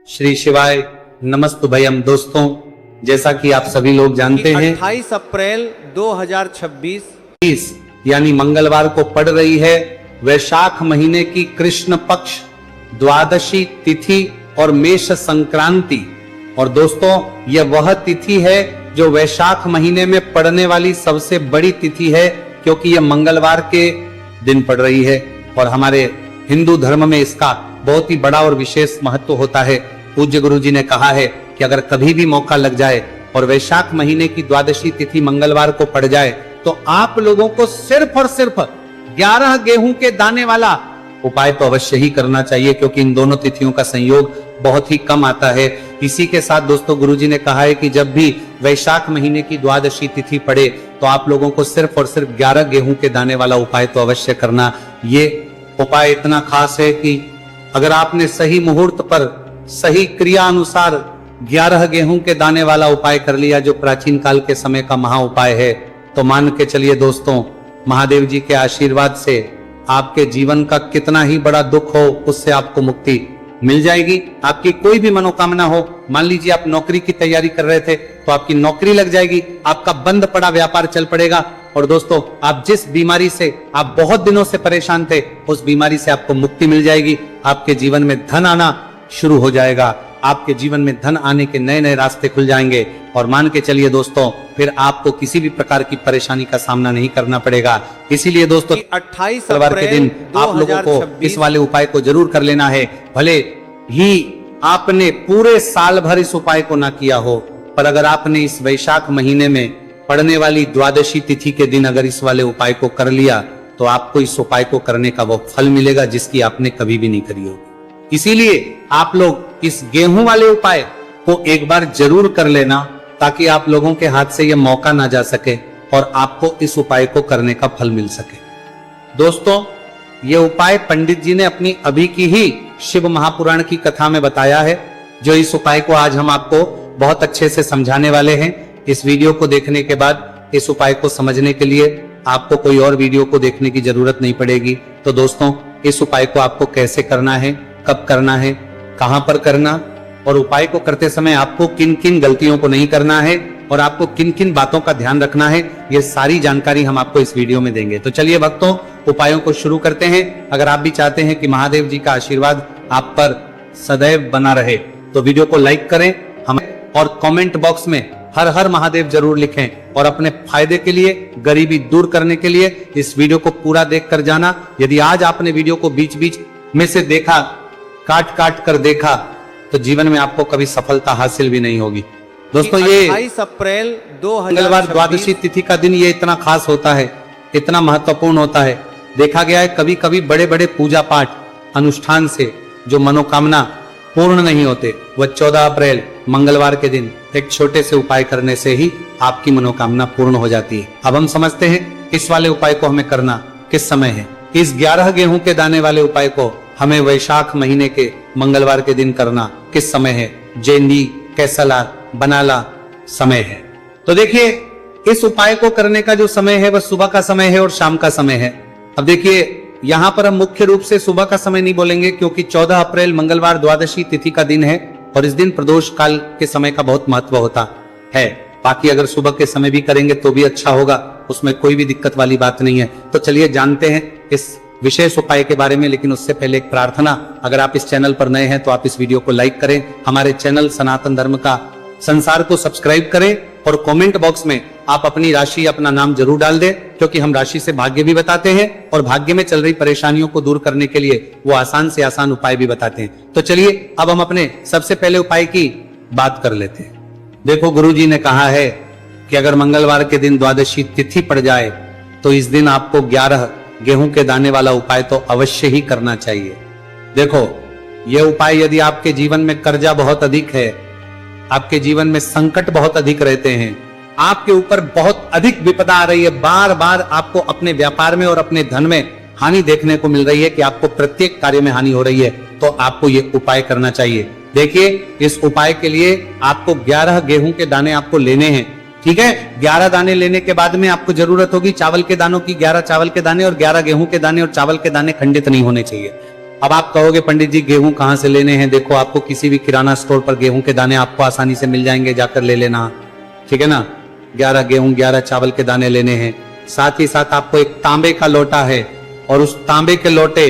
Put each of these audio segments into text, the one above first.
श्री शिवाय नमस्तुभयम। दोस्तों, जैसा कि आप सभी लोग जानते हैं 28 अप्रैल 2026 यानी मंगलवार को पड़ रही है वैशाख महीने की कृष्ण पक्ष द्वादशी तिथि और मेष संक्रांति। और दोस्तों, यह वह तिथि है जो वैशाख महीने में पड़ने वाली सबसे बड़ी तिथि है, क्योंकि यह मंगलवार के दिन पड़ रही है। और हमारे हिंदू धर्म में इसका बहुत ही बड़ा और विशेष महत्व होता है। पूज्य गुरु जी ने कहा है कि अगर कभी भी मौका लग जाए और वैशाख महीने की द्वादशी तिथि मंगलवार को पड़ जाए तो आप लोगों को सिर्फ और सिर्फ 11 गेहूं के दाने वाला उपाय तो अवश्य ही करना चाहिए, क्योंकि इन दोनों तिथियों का संयोग बहुत ही कम आता है। इसी के साथ दोस्तों, गुरुजी ने कहा है कि जब भी वैशाख महीने की द्वादशी तिथि पड़े तो आप लोगों को सिर्फ और सिर्फ 11 गेहूं के दाने वाला उपाय तो अवश्य करना। ये उपाय इतना खास है कि अगर आपने सही मुहूर्त पर सही क्रिया अनुसार 11 गेहूं के दाने वाला उपाय कर लिया, जो प्राचीन काल के समय का महा उपाय है, तो मान के चलिए दोस्तों, महादेव जी के आशीर्वाद से आपके जीवन का कितना ही बड़ा दुख हो उससे आपको मुक्ति मिल जाएगी। आपकी कोई भी मनोकामना हो, मान लीजिए आप नौकरी की तैयारी कर रहे थे तो आपकी नौकरी लग जाएगी, आपका बंद पड़ा व्यापार चल पड़ेगा। और दोस्तों, आप जिस बीमारी से आप बहुत दिनों से परेशान थे, उस बीमारी से आपको मुक्ति मिल जाएगी। आपके जीवन में धन आना शुरू हो जाएगा, आपके जीवन में धन आने के नए नए रास्ते खुल जाएंगे। और मान के चलिए दोस्तों, फिर आपको किसी भी प्रकार की परेशानी का सामना नहीं करना पड़ेगा। इसीलिए दोस्तों, 28 मंगलवार के दिन आप लोगों को इस वाले उपाय को जरूर कर लेना है। भले ही आपने पूरे साल भर इस उपाय को ना किया हो, पर अगर आपने इस वैशाख महीने में पड़ने वाली द्वादशी तिथि के दिन अगर इस वाले उपाय को कर लिया तो आपको इस उपाय को करने का वो फल मिलेगा जिसकी आपने कभी भी नहीं करी होगी। इसीलिए आप लोग इस गेहूं वाले उपाय को एक बार जरूर कर लेना, ताकि आप लोगों के हाथ से यह मौका ना जा सके और आपको इस उपाय को करने का फल मिल सके। दोस्तों, यह उपाय पंडित जी ने अपनी अभी की ही शिव महापुराण की कथा में बताया है, जो इस उपाय को आज हम आपको बहुत अच्छे से समझाने वाले हैं। इस वीडियो को देखने के बाद इस उपाय को समझने के लिए आपको कोई और वीडियो को देखने की जरूरत नहीं पड़ेगी। तो दोस्तों, इस उपाय को आपको कैसे करना है, कब करना है, कहां पर करना, और उपाय को करते समय आपको किन किन गलतियों को नहीं करना है और आपको किन किन बातों का ध्यान रखना है, ये सारी जानकारी हम आपको इस वीडियो में देंगे। तो चलिए भक्तों, उपायों को शुरू करते हैं। अगर आप भी चाहते हैं कि महादेव जी का आशीर्वाद आप पर सदैव बना रहे तो वीडियो को लाइक करें और कमेंट बॉक्स में हर हर महादेव जरूर लिखें। और अपने फायदे के लिए, गरीबी दूर करने के लिए इस वीडियो को पूरा देख कर जाना। यदि आज आपने वीडियो को बीच बीच में से देखा, काट काट कर देखा, तो जीवन में आपको कभी सफलता हासिल भी नहीं होगी। दोस्तों, ये 28 अप्रैल मंगलवार द्वादशी तिथि का दिन ये इतना खास होता है, इतना महत्वपूर्ण होता है। देखा गया है कभी कभी बड़े बड़े पूजा पाठ अनुष्ठान से जो मनोकामना पूर्ण नहीं होते, वह 14 अप्रैल मंगलवार के दिन एक छोटे से उपाय करने से ही आपकी मनोकामना पूर्ण हो जाती है। अब हम समझते हैं इस वाले उपाय को हमें करना किस समय है। इस 11 गेहूं के दाने वाले उपाय को हमें वैशाख महीने के मंगलवार के दिन करना किस समय है। जेंदी, कैसला, बनाला समय है। तो देखिए, इस उपाय को करने का जो समय है वह सुबह का समय है और शाम का समय है। अब देखिए, यहाँ पर हम मुख्य रूप से सुबह का समय नहीं बोलेंगे, क्योंकि 14 अप्रैल मंगलवार द्वादशी तिथि का दिन है और इस दिन प्रदोष काल के समय का बहुत महत्व होता है। बाकी अगर सुबह के समय भी करेंगे तो भी अच्छा होगा, उसमें कोई भी दिक्कत वाली बात नहीं है। तो चलिए जानते हैं इस विशेष उपाय के बारे में। लेकिन उससे पहले एक प्रार्थना, अगर आप इस चैनल पर नए हैं तो आप इस वीडियो को लाइक करें, हमारे चैनल सनातन धर्म का संसार को सब्सक्राइब करें और कमेंट बॉक्स में आप अपनी राशि, अपना नाम जरूर डाल दें, क्योंकि हम राशि से भाग्य भी बताते हैं और भाग्य में चल रही परेशानियों को दूर करने के लिए वो आसान से आसान उपाय भी बताते हैं। तो चलिए अब हम अपने सबसे पहले उपाय की बात कर लेते हैं। देखो, गुरु जी ने कहा है कि अगर मंगलवार के दिन द्वादशी तिथि पड़ जाए तो इस दिन आपको 11 गेहूं के दाने वाला उपाय तो अवश्य ही करना चाहिए। देखो, यह उपाय यदि आपके जीवन में कर्जा बहुत अधिक है, आपके जीवन में संकट बहुत अधिक रहते हैं, आपके ऊपर बहुत अधिक विपदा आ रही है, बार बार आपको अपने व्यापार में और अपने धन में हानि देखने को मिल रही है कि आपको प्रत्येक कार्य में हानि हो रही है, तो आपको ये उपाय करना चाहिए। देखिए, इस उपाय के लिए आपको 11 गेहूं के दाने आपको लेने हैं। ठीक है, 11 दाने लेने के बाद में आपको जरूरत होगी चावल के दानों की। 11 चावल के दाने और 11 गेहूं के दाने और चावल के दाने खंडित नहीं होने चाहिए। अब आप कहोगे पंडित जी गेहूं कहां से लेने हैं? देखो आपको किसी भी किराना स्टोर पर गेहूं के दाने आपको आसानी से मिल जाएंगे, जाकर ले लेना, ठीक है ना। 11 गेहूं 11 चावल के दाने लेने हैं। साथ ही साथ आपको एक तांबे का लोटा है और उस तांबे के लोटे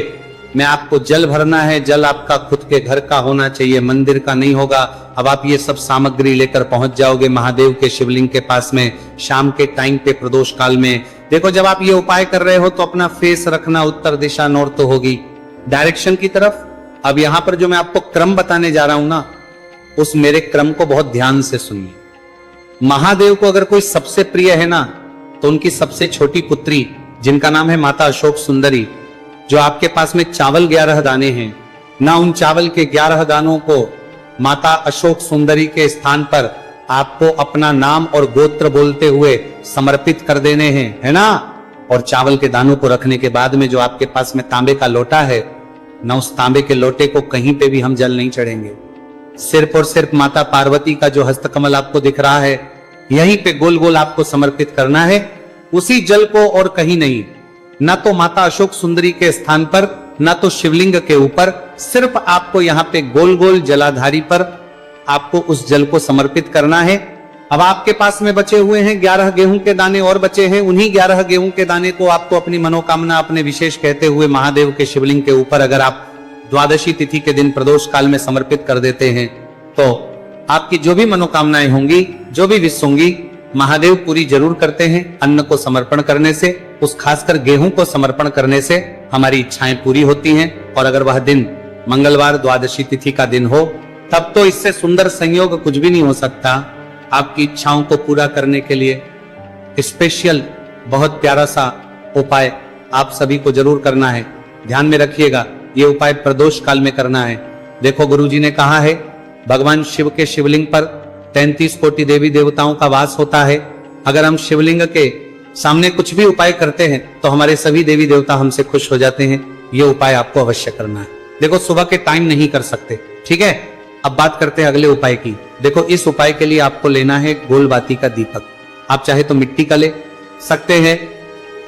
में आपको जल भरना है। जल आपका खुद के घर का होना चाहिए, मंदिर का नहीं होगा। अब आप ये सब सामग्री लेकर पहुंच जाओगे महादेव के शिवलिंग के पास में शाम के टाइम पे प्रदोष काल में। देखो जब आप ये उपाय कर रहे हो तो अपना फेस रखना उत्तर दिशा नॉर्थ होगी, डायरेक्शन की तरफ। अब यहां पर जो मैं आपको क्रम बताने जा रहा हूं ना, उस मेरे क्रम को बहुत ध्यान से सुनिए। महादेव को अगर कोई सबसे प्रिय है ना, तो उनकी सबसे छोटी पुत्री जिनका नाम है माता अशोक सुंदरी, जो आपके पास में चावल 11 दाने हैं ना, उन चावल के 11 दानों को माता अशोक सुंदरी के स्थान पर आपको अपना नाम और गोत्र बोलते हुए समर्पित कर देने हैं, है ना। और चावल के दानों को रखने के बाद में जो आपके पास में तांबे का लोटा है ना, उस तांबे के लोटे को कहीं पे भी हम जल नहीं चढ़ेंगे। सिर्फ और सिर्फ माता पार्वती का जो हस्तकमल आपको दिख रहा है, यहीं पे गोल गोल आपको समर्पित करना है, उसी जल को, और कहीं नहीं। ना तो माता अशोक सुंदरी के स्थान पर, ना तो शिवलिंग के ऊपर, सिर्फ आपको यहां पे गोल गोल जलाधारी पर आपको उस जल को समर्पित करना है। अब आपके पास में बचे हुए हैं 11 गेहूं के दाने और बचे हैं। उन्हीं 11 गेहूं के दाने को आपको अपनी मनोकामना अपने विशेष कहते हुए महादेव के शिवलिंग के ऊपर अगर आप द्वादशी तिथि के दिन प्रदोष काल में समर्पित कर देते हैं, तो आपकी जो भी मनोकामनाएं होंगी, जो भी विश होंगी, महादेव पूरी जरूर करते हैं। अन्न को समर्पण करने से, उस खासकर गेहूं को समर्पण करने से हमारी इच्छाएं पूरी होती हैं। और अगर वह दिन मंगलवार द्वादशी तिथि का दिन हो, तब तो इससे सुंदर संयोग कुछ भी नहीं हो सकता। आपकी इच्छाओं को पूरा करने के लिए स्पेशल बहुत प्यारा सा उपाय आप सभी को जरूर करना है। ध्यान में रखिएगा, ये उपाय प्रदोष काल में करना है। देखो गुरुजी ने कहा है, भगवान शिव के शिवलिंग पर 33 कोटि देवी देवताओं का वास होता है। अगर हम शिवलिंग के सामने कुछ भी उपाय करते हैं तो हमारे सभी देवी देवता हमसे खुश हो जाते हैं। ये उपाय आपको अवश्य करना है। देखो सुबह के टाइम नहीं कर सकते, ठीक है। अब बात करते हैं अगले उपाय की। देखो इस उपाय के लिए आपको लेना है गोल बाती का दीपक। आप चाहे तो मिट्टी का ले सकते हैं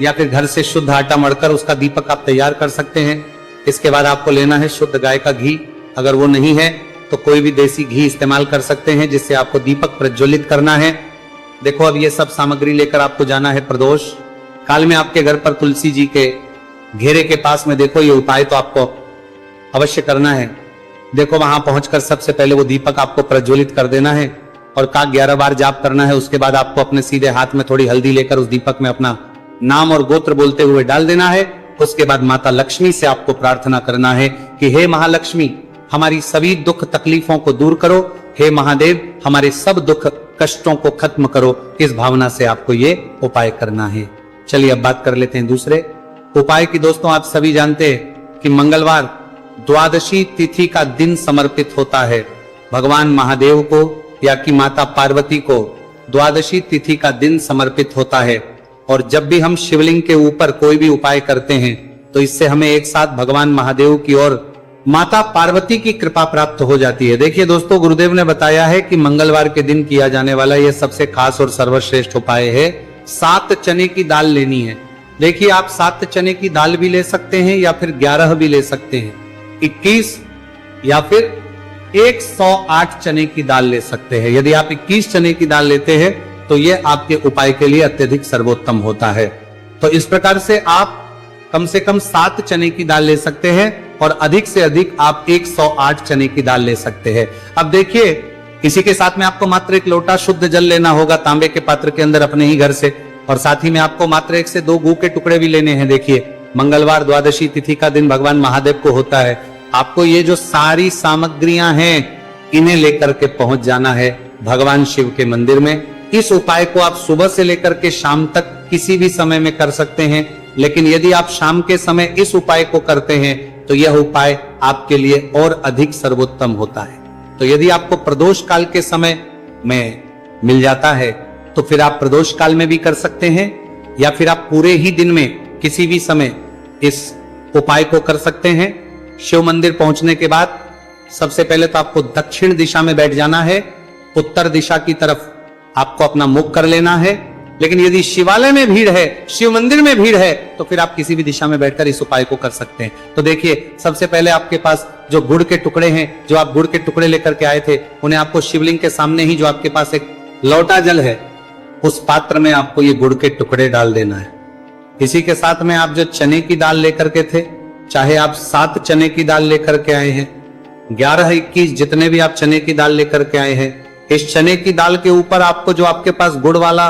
या फिर घर से शुद्ध आटा मढ़कर उसका दीपक आप तैयार कर सकते हैं। इसके बाद आपको लेना है शुद्ध गाय का घी। अगर वो नहीं है तो कोई भी देसी घी इस्तेमाल कर सकते हैं, जिससे आपको दीपक प्रज्वलित करना है। देखो अब ये सब सामग्री लेकर आपको जाना है प्रदोष काल में आपके घर पर तुलसी जी के घेरे के पास में। देखो ये उपाय तो आपको अवश्य करना है। देखो वहां पहुंचकर सबसे पहले वो दीपक आपको प्रज्वलित कर देना है और का 11 बार जाप करना है। उसके बाद आपको अपने सीधे हाथ में थोड़ी हल्दी लेकर उस दीपक में अपना नाम और गोत्र बोलते हुए डाल देना है। उसके बाद माता लक्ष्मी से आपको प्रार्थना करना है कि हे महालक्ष्मी, हमारी सभी दुख तकलीफों को दूर करो। हे महादेव, हमारे सब दुख कष्टों को खत्म करो। इस भावना से आपको ये उपाय करना है। चलिए अब बात कर लेते हैं दूसरे उपाय की। दोस्तों आप सभी जानते हैं कि मंगलवार द्वादशी तिथि का दिन समर्पित होता है भगवान महादेव को, या कि माता पार्वती को द्वादशी तिथि का दिन समर्पित होता है। और जब भी हम शिवलिंग के ऊपर कोई भी उपाय करते हैं तो इससे हमें एक साथ भगवान महादेव की और माता पार्वती की कृपा प्राप्त हो जाती है। देखिए दोस्तों, गुरुदेव ने बताया है कि मंगलवार के दिन किया जाने वाला यह सबसे खास और सर्वश्रेष्ठ उपाय है। 7 चने की दाल लेनी है। देखिए आप 7 चने की दाल भी ले सकते हैं या फिर 11 भी ले सकते हैं, 21 या फिर 108 चने की दाल ले सकते हैं। यदि आप 21 चने की दाल लेते हैं तो यह आपके उपाय के लिए अत्यधिक सर्वोत्तम होता है। तो इस प्रकार से आप कम से कम 7 चने की दाल ले सकते हैं और अधिक से अधिक आप 108 चने की दाल ले सकते हैं। अब देखिए इसी के साथ में आपको मात्र 1 लोटा शुद्ध जल लेना होगा तांबे के पात्र के अंदर अपने ही घर से, और साथ ही में आपको मात्र 1 से 2 गू के टुकड़े भी लेने हैं। देखिए मंगलवार द्वादशी तिथि का दिन भगवान महादेव को होता है। आपको ये जो सारी सामग्रियां हैं इन्हें लेकर के पहुंच जाना है भगवान शिव के मंदिर में। इस उपाय को आप सुबह से लेकर के शाम तक किसी भी समय में कर सकते हैं, लेकिन यदि आप शाम के समय इस उपाय को करते हैं तो यह उपाय आपके लिए और अधिक सर्वोत्तम होता है। तो यदि आपको प्रदोष काल के समय में मिल जाता है तो फिर आप प्रदोष काल में भी कर सकते हैं, या फिर आप पूरे ही दिन में किसी भी समय इस उपाय को कर सकते हैं। शिव मंदिर पहुंचने के बाद सबसे पहले तो आपको दक्षिण दिशा में बैठ जाना है। उत्तर दिशा की तरफ आपको अपना मुख कर लेना है लेकिन यदि शिवालय में भीड़ है, शिव मंदिर में भीड़ है, तो फिर आप किसी भी दिशा में बैठकर इस उपाय को कर सकते हैं। तो देखिए, सबसे पहले आपके पास जो गुड़ के टुकड़े हैं, जो आप गुड़ के टुकड़े लेकर के आए थे, उन्हें आपको शिवलिंग के सामने ही जो आपके पास एक लोटा जल है, उस पात्र में आपको ये गुड़ के टुकड़े डाल देना है। इसी के साथ में आप जो चने की दाल लेकर के थे, चाहे आप 7 चने की दाल लेकर के आए हैं, 11, 21 जितने भी आप चने की दाल लेकर के आए हैं, इस चने की दाल के ऊपर आपको जो आपके पास गुड़ वाला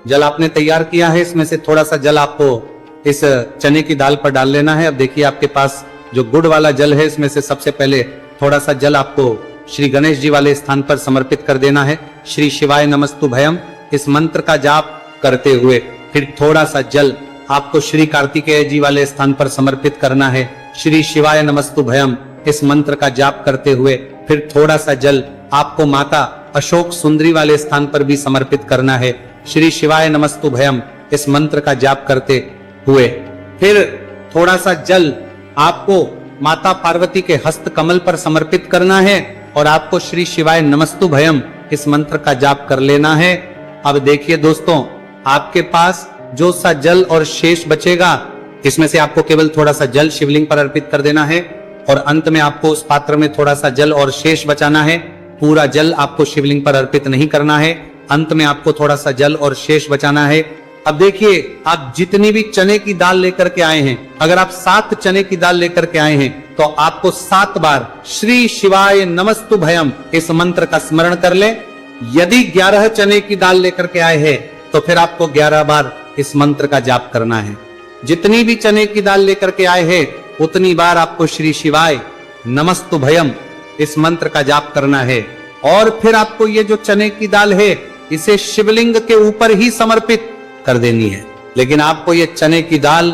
जल आपने तैयार किया है, इसमें से थोड़ा सा जल आपको इस चने की दाल पर डाल लेना है। अब देखिए, आपके पास जो गुड़ वाला जल है, इसमें से सबसे पहले थोड़ा सा जल आपको श्री गणेश जी वाले स्थान पर समर्पित कर देना है। श्री शिवाय नमस्तु भयम इस मंत्र का जाप करते हुए फिर थोड़ा सा जल आपको श्री कार्तिकेय जी वाले स्थान पर समर्पित करना है। श्री शिवाय नमस्तु भयम इस मंत्र का जाप करते हुए फिर थोड़ा सा जल आपको माता अशोक सुंदरी वाले स्थान पर भी समर्पित करना है। श्री शिवाय नमस्तु भयम इस मंत्र का जाप करते हुए फिर थोड़ा सा जल आपको माता पार्वती के हस्त कमल पर समर्पित करना है और आपको श्री शिवाय नमस्तु भयम इस मंत्र का जाप कर लेना है। अब देखिए दोस्तों, आपके पास जो सा जल और शेष बचेगा, इसमें से आपको केवल थोड़ा सा जल शिवलिंग पर अर्पित कर देना है और अंत में आपको उस पात्र में थोड़ा सा जल और शेष बचाना है। पूरा जल आपको शिवलिंग पर अर्पित नहीं करना है, अंत में आपको थोड़ा सा जल और शेष बचाना है। अब देखिए, आप जितनी भी चने की दाल लेकर के आए हैं, अगर आप 7 चने की दाल लेकर के आए हैं, तो आपको 7 बार श्री शिवाय नमस्तु भयम इस मंत्र का स्मरण कर लें। यदि 11 चने की दाल लेकर के आए हैं, तो फिर आपको 11 बार इस मंत्र का जाप करना है। जितनी भी चने की दाल लेकर के आए हैं, उतनी बार आपको श्री शिवाय नमस्तु भयम इस मंत्र का जाप करना है। और फिर आपको ये जो चने की दाल है, इसे शिवलिंग के ऊपर ही समर्पित कर देनी है। लेकिन आपको ये चने की दाल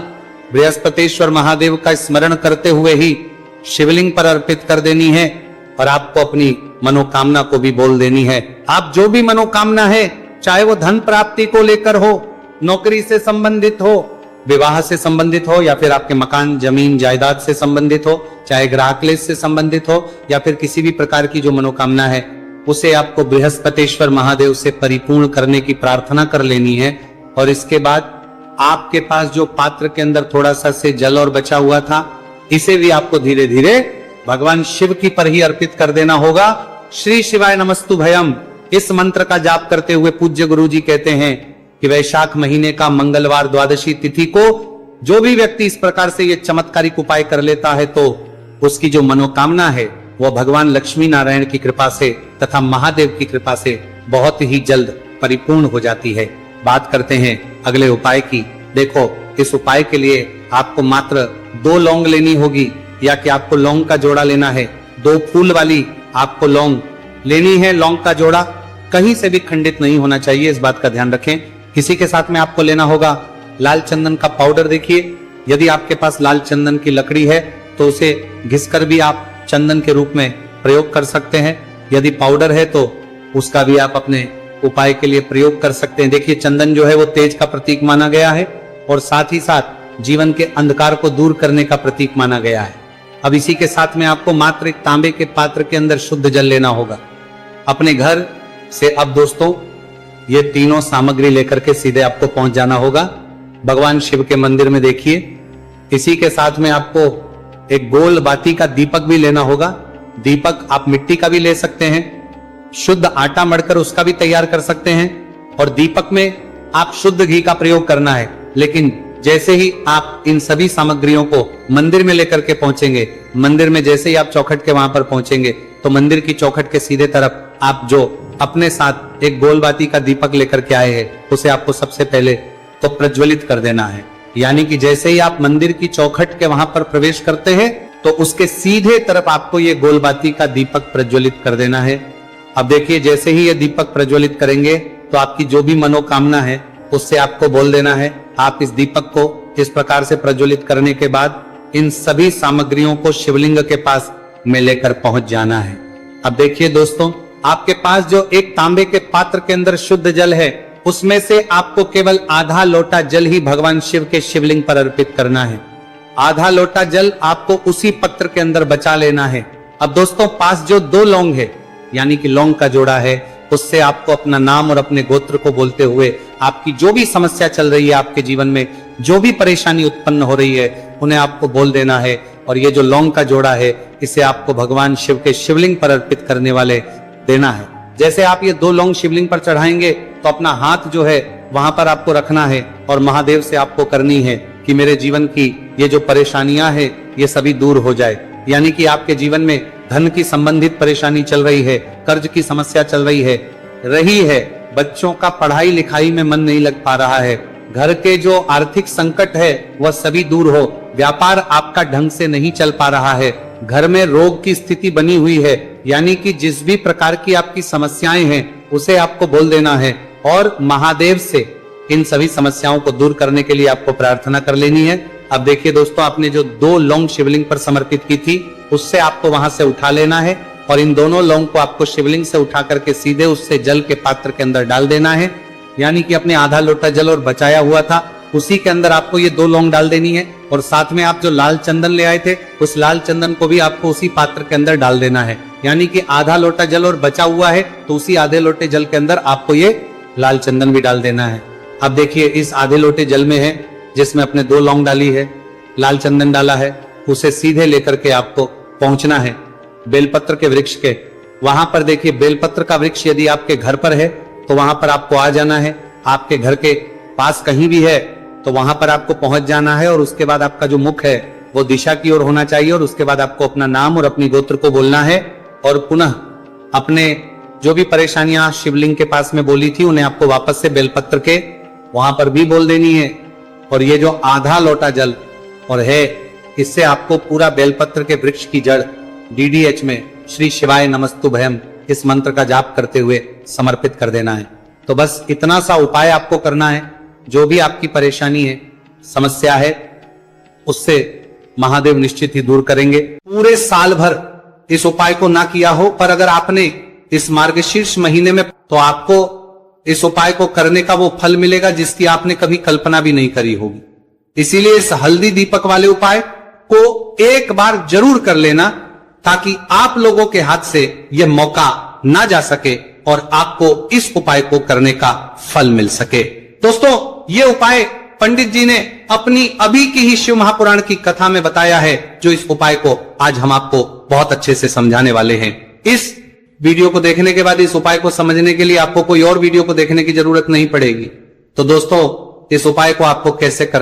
बृहस्पतिश्वर महादेव का स्मरण करते हुए ही शिवलिंग पर अर्पित कर देनी है और आपको अपनी मनोकामना को भी बोल देनी है। आप जो भी मनोकामना है, चाहे वो धन प्राप्ति को लेकर हो, नौकरी से संबंधित हो, विवाह से संबंधित हो, या फिर आपके मकान जमीन जायदाद से संबंधित हो, चाहे ग्राहक क्लेश से संबंधित हो, या फिर किसी भी प्रकार की जो मनोकामना है, उसे आपको बृहस्पतिश्वर महादेव से परिपूर्ण करने की प्रार्थना कर लेनी है। और इसके बाद आपके पास जो पात्र के अंदर थोड़ा सा से जल और बचा हुआ था, इसे भी आपको धीरे धीरे भगवान शिव की पर ही अर्पित कर देना होगा। श्री शिवाय नमस्तु भयम इस मंत्र का जाप करते हुए पूज्य गुरु जी कहते हैं कि वैशाख महीने का मंगलवार द्वादशी तिथि को जो भी व्यक्ति इस प्रकार से ये चमत्कारिक उपाय कर लेता है, तो उसकी जो मनोकामना है वो भगवान लक्ष्मी नारायण की कृपा से तथा महादेव की कृपा से बहुत ही जल्द परिपूर्ण हो जाती है। बात करते हैं अगले उपाय की। देखो, इस उपाय के लिए आपको मात्र 2 लौंग लेनी होगी, या कि आपको लौंग का जोड़ा लेना है। 2 फूल वाली आपको लौंग लेनी है। लौंग का जोड़ा कहीं से भी खंडित नहीं होना चाहिए, इस बात का ध्यान रखें। इसी के साथ में आपको लेना होगा लाल चंदन का पाउडर। देखिए, यदि आपके पास लाल चंदन की लकड़ी है तो उसे घिसकर भी आप चंदन के रूप में प्रयोग कर सकते हैं। यदि पाउडर है तो उसका भी आप अपने उपाय के लिए प्रयोग कर सकते हैं। देखिए, चंदन जो है वो तेज का प्रतीक माना गया है और साथ ही साथ जीवन के अंधकार को दूर करने का प्रतीक माना गया है। अब इसी के साथ में आपको मात्र एक तांबे के पात्र के अंदर शुद्ध जल लेना होगा अपने घर से। अब दोस्तों, ये तीनों सामग्री लेकर के सीधे आपको पहुंच जाना होगा भगवान शिव के मंदिर में। देखिए, इसी के साथ में आपको एक गोल बाती का दीपक भी लेना होगा। दीपक आप मिट्टी का भी ले सकते हैं, शुद्ध आटा मढ़कर उसका भी तैयार कर सकते हैं, और दीपक में आप शुद्ध घी का प्रयोग करना है। लेकिन जैसे ही आप इन सभी सामग्रियों को मंदिर में लेकर के पहुंचेंगे, मंदिर में जैसे ही आप चौखट के वहां पर पहुंचेंगे, तो मंदिर की चौखट के सीधे तरफ आप जो अपने साथ एक गोलबाती का दीपक लेकर के आए हैं, उसे आपको सबसे पहले तो प्रज्वलित कर देना है। यानी कि जैसे ही आप मंदिर की चौखट के वहां पर प्रवेश करते हैं, तो उसके सीधे तरफ आपको ये गोलबाती का दीपक प्रज्वलित कर देना है। अब देखिए, जैसे ही ये दीपक प्रज्वलित करेंगे, तो आपकी जो भी मनोकामना है उससे आपको बोल देना है। आप इस दीपक को इस प्रकार से प्रज्वलित करने के बाद इन सभी सामग्रियों को शिवलिंग के पास में लेकर पहुंच जाना है। अब देखिए दोस्तों, आपके पास जो एक तांबे के पात्र के अंदर शुद्ध जल है, उसमें से आपको केवल आधा लोटा जल ही भगवान शिव के शिवलिंग पर अर्पित करना है। आधा लोटा जल आपको उसी पत्र के अंदर बचा लेना है। अब दोस्तों, पास जो 2 लौंग है, यानी कि लौंग का जोड़ा है, उससे आपको अपना नाम और अपने गोत्र को बोलते हुए आपकी जो भी समस्या चल रही है आपके जीवन में, जो भी परेशानी उत्पन्न हो रही है, उन्हें आपको बोल देना है। और ये जो लौंग का जोड़ा है, इसे आपको भगवान शिव के शिवलिंग पर अर्पित करने वाले देना है। जैसे आप ये 2 लौंग शिवलिंग पर चढ़ाएंगे तो अपना हाथ जो है वहां पर आपको रखना है और महादेव से आपको करनी है कि मेरे जीवन की ये जो परेशानियां है ये सभी दूर हो जाए। यानी कि आपके जीवन में धन की संबंधित परेशानी चल रही है, कर्ज की समस्या चल रही है, बच्चों का पढ़ाई लिखाई में मन नहीं लग पा रहा है, घर के जो आर्थिक संकट है वह सभी दूर हो, व्यापार आपका ढंग से नहीं चल पा रहा है, घर में रोग की स्थिति बनी हुई है, यानी कि जिस भी प्रकार की आपकी समस्याएं हैं उसे आपको बोल देना है और महादेव से इन सभी समस्याओं को दूर करने के लिए आपको प्रार्थना कर लेनी है। अब देखिए दोस्तों, आपने जो 2 लौंग शिवलिंग पर समर्पित की थी उससे आपको वहां से उठा लेना है और इन दोनों लौंग को आपको शिवलिंग से उठा करके सीधे उससे जल के पात्र के अंदर डाल देना है। यानी कि अपने आधा लोटा जल और बचाया हुआ था उसी के अंदर आपको ये 2 लौंग डाल देनी है और साथ में आप जो लाल चंदन ले आए थे उस लाल चंदन को भी आपको उसी पात्र के अंदर डाल देना है। यानी कि आधा लोटा जल और बचा हुआ है तो उसी आधे लोटे जल के अंदर आपको ये लाल चंदन भी डाल देना है। अब देखिए, इस आधे लोटे जल में है जिसमें अपने 2 लौंग डाली है, लाल चंदन डाला है, उसे सीधे लेकर के आपको पहुंचना है बेलपत्र के वृक्ष के। वहां पर देखिए, बेलपत्र का वृक्ष यदि आपके घर पर है तो वहां पर आपको आ जाना है। आपके घर के पास कहीं भी है तो वहां पर आपको पहुंच जाना है और उसके बाद आपका जो मुख है वो दिशा की ओर होना चाहिए और उसके बाद आपको अपना नाम और अपनी गोत्र को बोलना है और पुनः अपने जो भी परेशानियां शिवलिंग के पास में बोली थी उन्हें आपको वापस से बेलपत्र के वहां पर भी बोल देनी है। और ये जो आधा लोटा जल और है, इससे आपको पूरा बेलपत्र के वृक्ष की जड़ DDH में श्री शिवाय नमस्तुभयम इस मंत्र का जाप करते हुए समर्पित कर देना है। तो बस इतना सा उपाय आपको करना है। जो भी आपकी परेशानी है, समस्या है, उससे महादेव निश्चित ही दूर करेंगे। पूरे साल भर इस उपाय को ना किया हो, पर अगर आपने इस मार्गशीर्ष महीने में, तो आपको इस उपाय को करने का वो फल मिलेगा जिसकी आपने कभी कल्पना भी नहीं करी होगी। इसीलिए इस हल्दी दीपक वाले उपाय को एक बार जरूर कर लेना ताकि आप लोगों के हाथ से यह मौका ना जा सके और आपको इस उपाय को करने का फल मिल सके। दोस्तों, ये उपाय पंडित जी ने अपनी अभी की ही शिव महापुराण की कथा में बताया है, जो इस उपाय को आज हम आपको बहुत अच्छे से समझाने वाले हैं। इस वीडियो को देखने के बाद इस उपाय को समझने के लिए आपको कोई और वीडियो को देखने की जरूरत नहीं पड़ेगी। तो दोस्तों, इस उपाय को आपको कैसे करना